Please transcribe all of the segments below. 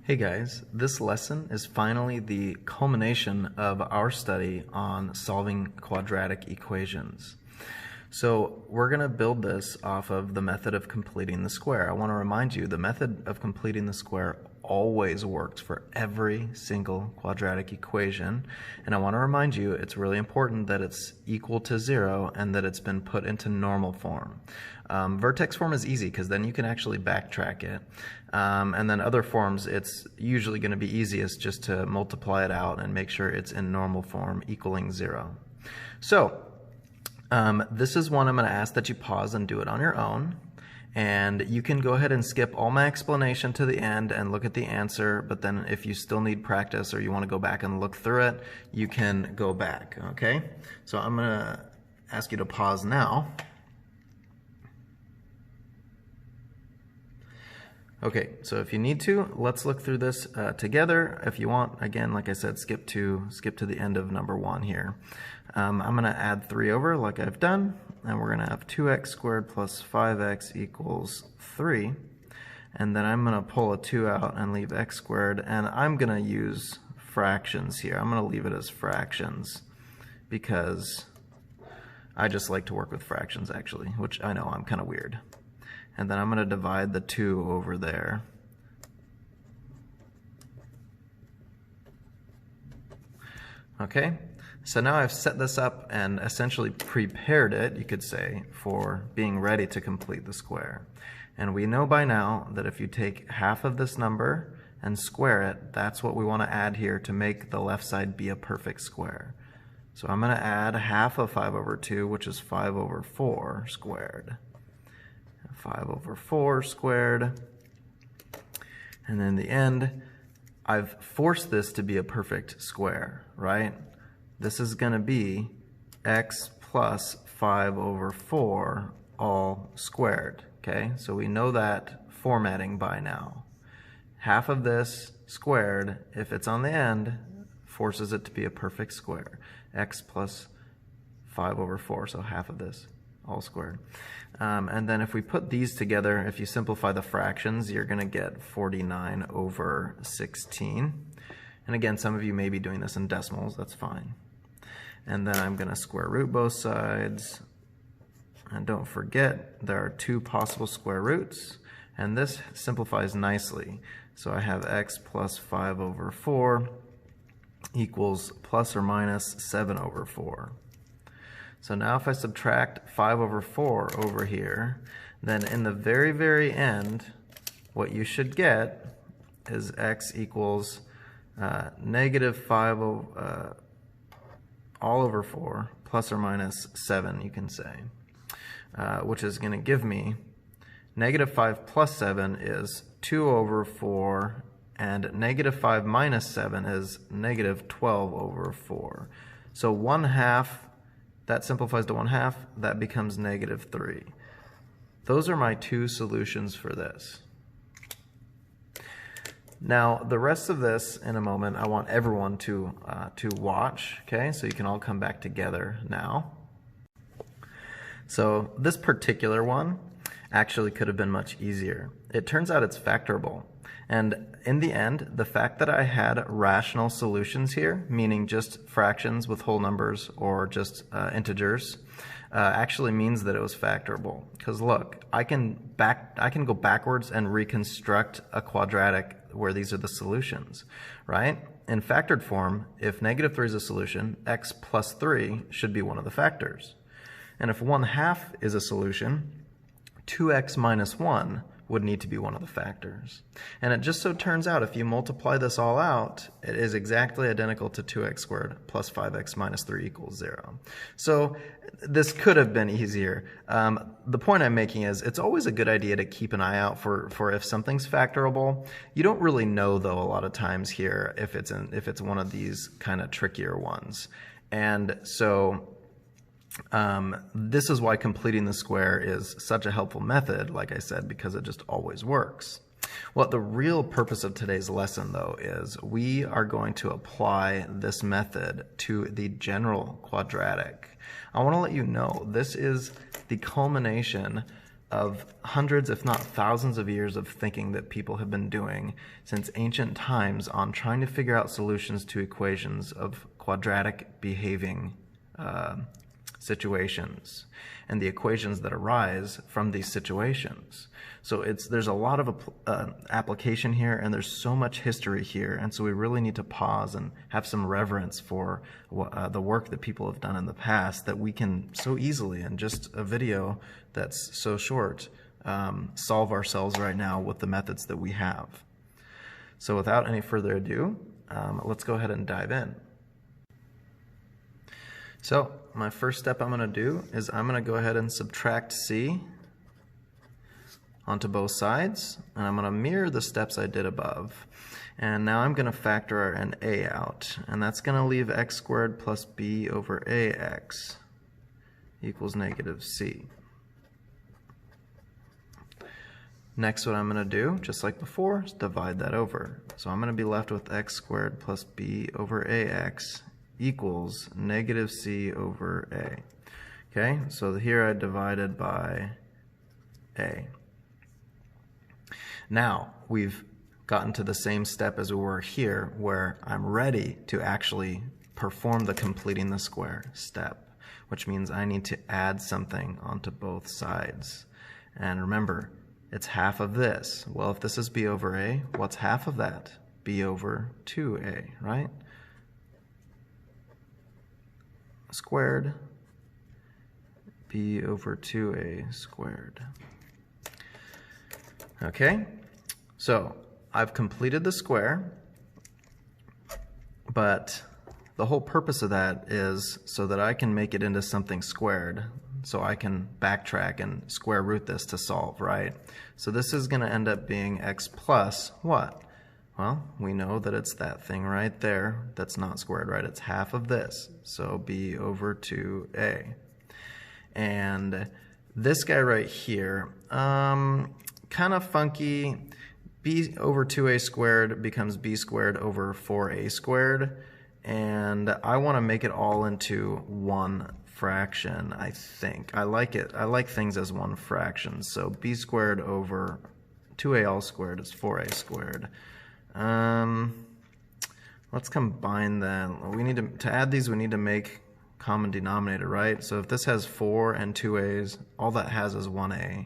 Hey guys, this lesson is finally the culmination of our study on solving quadratic equations. So we're going to build this off of the method of completing the square. I want to remind you the method of completing the square always works for every single quadratic equation, and I want to remind you it's really important that it's equal to 0 and that it's been put into normal form. Vertex form is easy because then you can actually backtrack it, and then other forms it's usually going to be easiest just to multiply it out and make sure it's in normal form equaling 0. So this is one I'm going to ask that you pause and do it on your own. And you can go ahead and skip all my explanation to the end and look at the answer, but then if you still need practice or you want to go back and look through it, you can go back, okay? So I'm going to ask you to pause now. Okay, so if you need to, let's look through this together. If you want, again, like I said, skip to the end of number 1 here. I'm going to add 3 over like I've done, and we're going to have 2x squared plus 5x equals 3. And then I'm going to pull a 2 out and leave x squared, and I'm going to use fractions here. I'm going to leave it as fractions because I just like to work with fractions actually, which I know I'm kind of weird. And then I'm going to divide the 2 over there. Okay, so now I've set this up and essentially prepared it, you could say, for being ready to complete the square. And we know by now that if you take half of this number and square it, that's what we want to add here to make the left side be a perfect square. So I'm going to add half of 5 over 2, which is 5 over 4 squared. 5 over 4 squared, and then in the end I've forced this to be a perfect square, right? This is going to be x plus 5 over 4 all squared, okay? So we know that formatting by now. Half of this squared, if it's on the end, forces it to be a perfect square. X plus 5 over 4, so half of this all squared. And then if we put these together, if you simplify the fractions, you're going to get 49 over 16. And again, some of you may be doing this in decimals, that's fine. And then I'm going to square root both sides. And don't forget, there are 2 possible square roots, and this simplifies nicely. So I have x plus 5 over 4 equals plus or minus 7 over 4. So now if I subtract 5 over 4 over here, then in the very, very end, what you should get is x equals negative 5 all over 4 plus or minus 7, you can say, which is going to give me negative 5 plus 7 is 2 over 4, and negative 5 minus 7 is negative 12 over 4. So 1/2, that simplifies to 1/2, that becomes negative 3. Those are my 2 solutions for this. Now, the rest of this, in a moment, I want everyone to watch, okay? So you can all come back together now. So this particular one actually could have been much easier. It turns out it's factorable. And in the end, the fact that I had rational solutions here, meaning just fractions with whole numbers or just integers, actually means that it was factorable. Because look, I can go backwards and reconstruct a quadratic where these are the solutions, right? In factored form, if negative 3 is a solution, x plus 3 should be one of the factors. And if 1/2 is a solution, 2x minus 1 would need to be one of the factors. And it just so turns out if you multiply this all out, it is exactly identical to 2x squared plus 5x minus 3 equals 0. So this could have been easier. The point I'm making is it's always a good idea to keep an eye out for if something's factorable. You don't really know, though, a lot of times here if it's one of these kind of trickier ones. And so this is why completing the square is such a helpful method, like I said, because it just always works. What the real purpose of today's lesson, though, is we are going to apply this method to the general quadratic. I want to let you know this is the culmination of hundreds, if not thousands of years of thinking that people have been doing since ancient times on trying to figure out solutions to equations of quadratic behaving situations and the equations that arise from these situations. So there's a lot of application here, and there's so much history here, and so we really need to pause and have some reverence for the work that people have done in the past that we can so easily, in just a video that's so short, solve ourselves right now with the methods that we have. So without any further ado, let's go ahead and dive in. So my first step I'm going to do is I'm going to go ahead and subtract c onto both sides, and I'm going to mirror the steps I did above. And now I'm going to factor an a out, and that's going to leave x squared plus b over ax equals negative c. Next, what I'm going to do, just like before, is divide that over. So I'm going to be left with x squared plus b over ax equals negative c over a. Okay, so here I divided by a. Now, we've gotten to the same step as we were here, where I'm ready to actually perform the completing the square step, which means I need to add something onto both sides. And remember, it's half of this. Well, if this is b over a, what's half of that? b over 2a, right? Squared, b over 2a squared. Okay, so I've completed the square, but the whole purpose of that is so that I can make it into something squared, so I can backtrack and square root this to solve, right? So this is going to end up being x plus what? Well, we know that it's that thing right there that's not squared, right? It's half of this, so b over 2a. And this guy right here, kind of funky. B over 2a squared becomes b squared over 4a squared, and I want to make it all into one fraction, I think. I like it. I like things as one fraction. So b squared over 2a all squared is 4a squared. Let's combine that. We need to add these, we need to make common denominator, right? So if this has 4 and 2a's, all that has is 1a.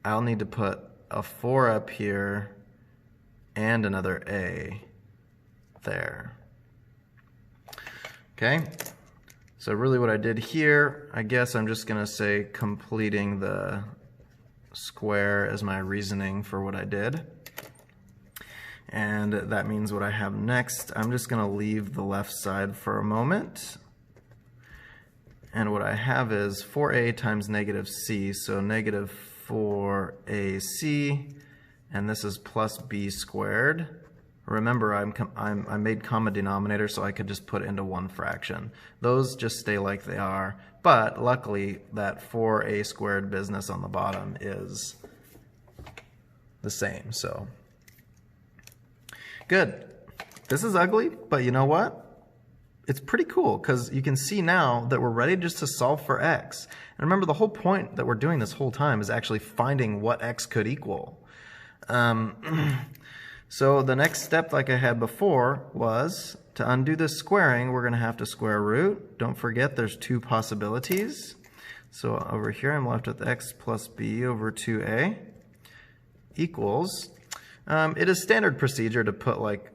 I'll need to put a 4 up here and another a there. Okay, so really what I did here, I guess I'm just going to say completing the square as my reasoning for what I did. And that means what I have next, I'm just going to leave the left side for a moment. And what I have is 4a times negative c, so negative 4ac, and this is plus b squared. Remember, I made common denominator, so I could just put into one fraction. Those just stay like they are, but luckily that 4a squared business on the bottom is the same, so good. This is ugly, but you know what? It's pretty cool because you can see now that we're ready just to solve for x. And remember, the whole point that we're doing this whole time is actually finding what x could equal. So the next step, like I had before, was to undo this squaring, we're going to have to square root. Don't forget there's two possibilities. So over here I'm left with x plus b over 2a equals. It is standard procedure to put like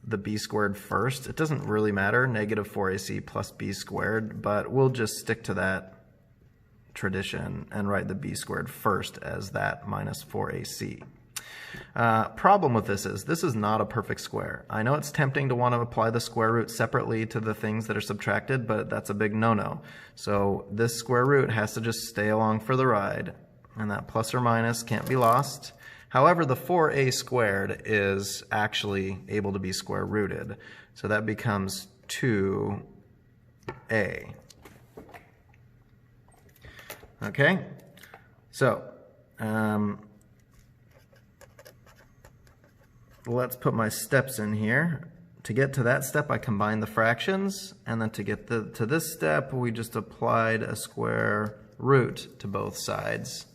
the b squared first. It doesn't really matter, negative 4ac plus b squared, but we'll just stick to that tradition and write the b squared first as that minus 4ac. Problem with this is not a perfect square. I know it's tempting to want to apply the square root separately to the things that are subtracted, but that's a big no-no. So this square root has to just stay along for the ride, and that plus or minus can't be lost. However, the 4a squared is actually able to be square rooted, so that becomes 2a. Okay, so let's put my steps in here. To get to that step, I combined the fractions, and then to get to this step, we just applied a square root to both sides.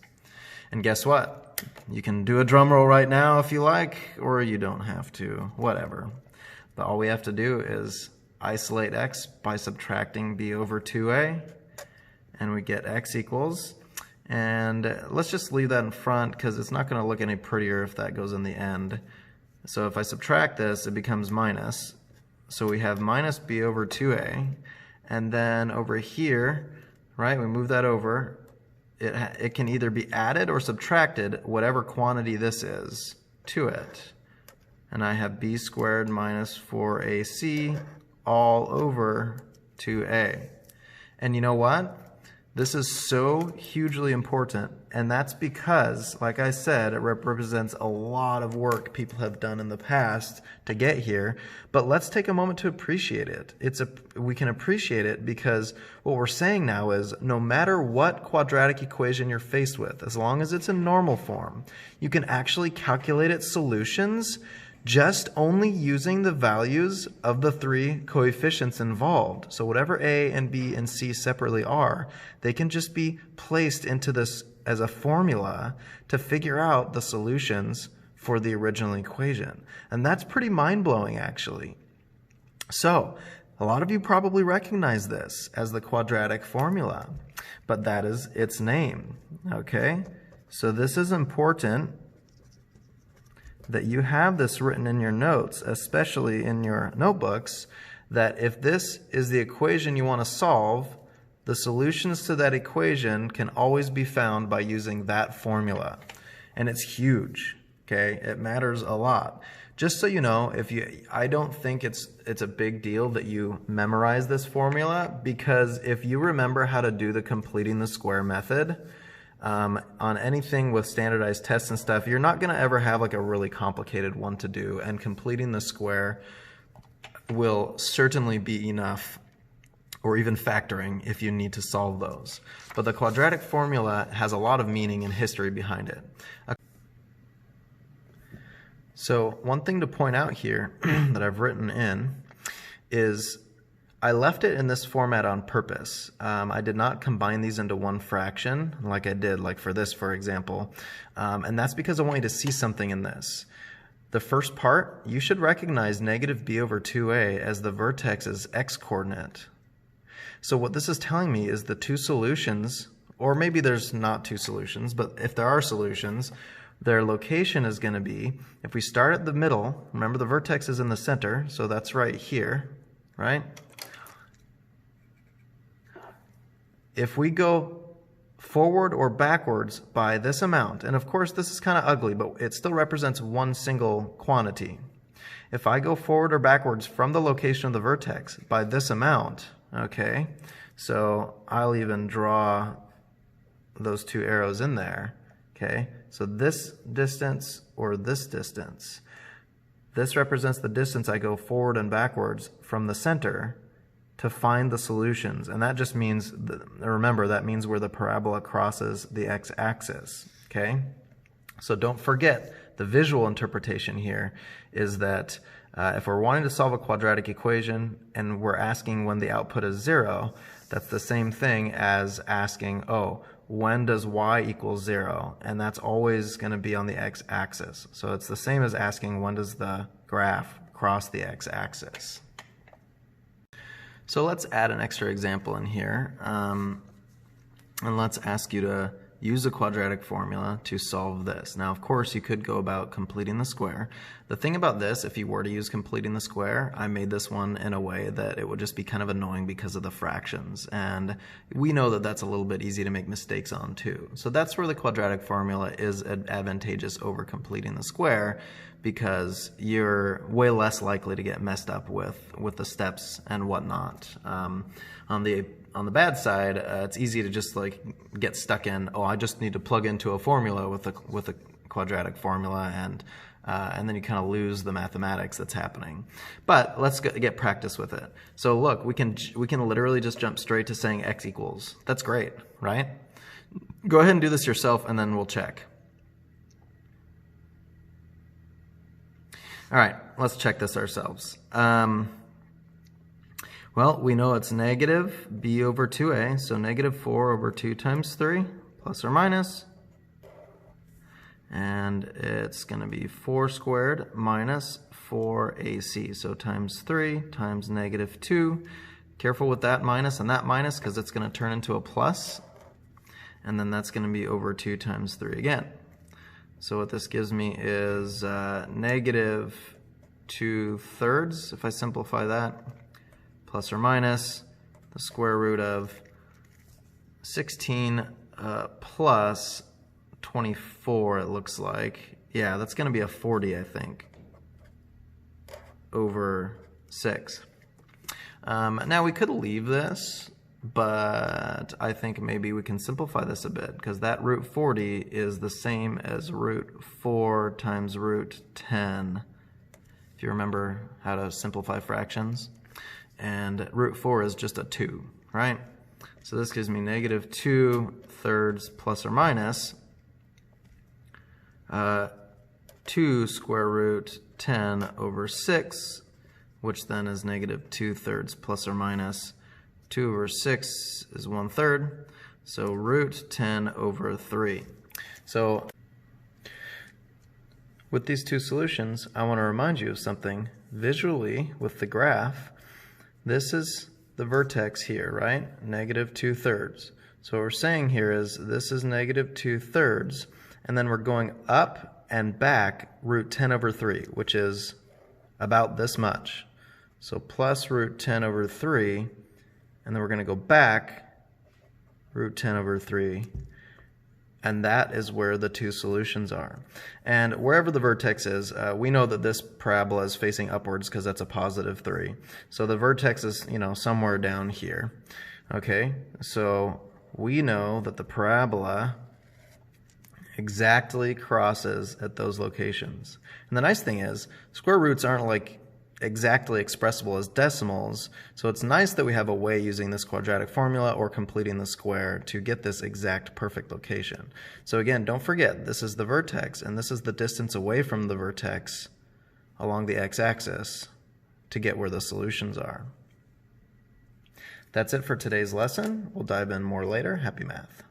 And guess what? You can do a drum roll right now if you like, or you don't have to, whatever. But all we have to do is isolate x by subtracting b over 2a, and we get x equals, and let's just leave that in front because it's not going to look any prettier if that goes in the end. So if I subtract this, it becomes minus. So we have minus b over 2a, and then over here, right, we move that over. It can either be added or subtracted, whatever quantity this is, to it. And I have b squared minus 4ac all over 2a. And you know what? This is so hugely important, and that's because, like I said, it represents a lot of work people have done in the past to get here, but let's take a moment to appreciate it. We can appreciate it because what we're saying now is no matter what quadratic equation you're faced with, as long as it's in normal form, you can actually calculate its solutions just only using the values of the three coefficients involved. So whatever a and b and c separately are, they can just be placed into this as a formula to figure out the solutions for the original equation. And that's pretty mind-blowing, actually. So a lot of you probably recognize this as the quadratic formula, but that is its name, okay? So this is important that you have this written in your notes, especially in your notebooks, that if this is the equation you want to solve, the solutions to that equation can always be found by using that formula. And it's huge, okay? It matters a lot. Just so you know, I don't think it's a big deal that you memorize this formula, because if you remember how to do the completing the square method, on anything with standardized tests and stuff, you're not going to ever have like a really complicated one to do, and completing the square will certainly be enough, or even factoring if you need to solve those. But the quadratic formula has a lot of meaning and history behind it. So one thing to point out here that I've written in is I left it in this format on purpose. I did not combine these into one fraction like I did, like for this, for example. And that's because I want you to see something in this. The first part, you should recognize negative b over 2a as the vertex's x-coordinate. So what this is telling me is the two solutions, or maybe there's not two solutions, but if there are solutions, their location is going to be, if we start at the middle, remember the vertex is in the center, so that's right here, right? If we go forward or backwards by this amount, and of course this is kind of ugly, but it still represents one single quantity. If I go forward or backwards from the location of the vertex by this amount, okay, so I'll even draw those two arrows in there, okay, so this distance or this distance, this represents the distance I go forward and backwards from the center to find the solutions. And that just means, remember, that means where the parabola crosses the x-axis, okay? So don't forget, the visual interpretation here is that if we're wanting to solve a quadratic equation and we're asking when the output is 0, that's the same thing as asking, oh, when does y equal 0? And that's always going to be on the x-axis. So it's the same as asking when does the graph cross the x-axis. So let's add an extra example in here, and let's ask you to use the quadratic formula to solve this. Now, of course, you could go about completing the square. The thing about this, if you were to use completing the square, I made this one in a way that it would just be kind of annoying because of the fractions, and we know that that's a little bit easy to make mistakes on too. So that's where the quadratic formula is advantageous over completing the square, because you're way less likely to get messed up with the steps and whatnot. On the bad side, it's easy to just like get stuck in, oh, I just need to plug into a formula with a quadratic formula, and then you kind of lose the mathematics that's happening. But let's get practice with it. So look, we can literally just jump straight to saying x equals. That's great, right? Go ahead and do this yourself, and then we'll check. All right, let's check this ourselves. Well, we know it's negative b over 2a, so negative 4 over 2 times 3, plus or minus and it's going to be 4 squared minus 4ac. So times 3 times negative 2. Careful with that minus and that minus because it's going to turn into a plus. And then that's going to be over 2 times 3 again. So what this gives me is negative 2/3, if I simplify that, plus or minus the square root of 16 plus 24, it looks like. Yeah, that's going to be a 40, I think, over 6. Now we could leave this, but I think maybe we can simplify this a bit, because that root 40 is the same as root 4 times root 10, if you remember how to simplify fractions. And root 4 is just a 2, right? So this gives me negative 2/3 plus or minus 2 square root 10 over 6, which then is negative 2/3 plus or minus 2 over 6 is 1/3, so root 10 over 3. So with these two solutions, I want to remind you of something. Visually, with the graph, this is the vertex here, right? Negative 2/3. So what we're saying here is this is negative 2/3, and then we're going up and back root 10 over 3, which is about this much. So plus root 10 over 3, and then we're going to go back root 10 over 3, and that is where the two solutions are. And wherever the vertex is, we know that this parabola is facing upwards because that's a positive 3. So the vertex is, somewhere down here. Okay, so we know that the parabola exactly crosses at those locations. And the nice thing is, square roots aren't like exactly expressible as decimals, so it's nice that we have a way using this quadratic formula or completing the square to get this exact perfect location. So again, don't forget, this is the vertex, and this is the distance away from the vertex along the x-axis to get where the solutions are. That's it for today's lesson. We'll dive in more later. Happy math.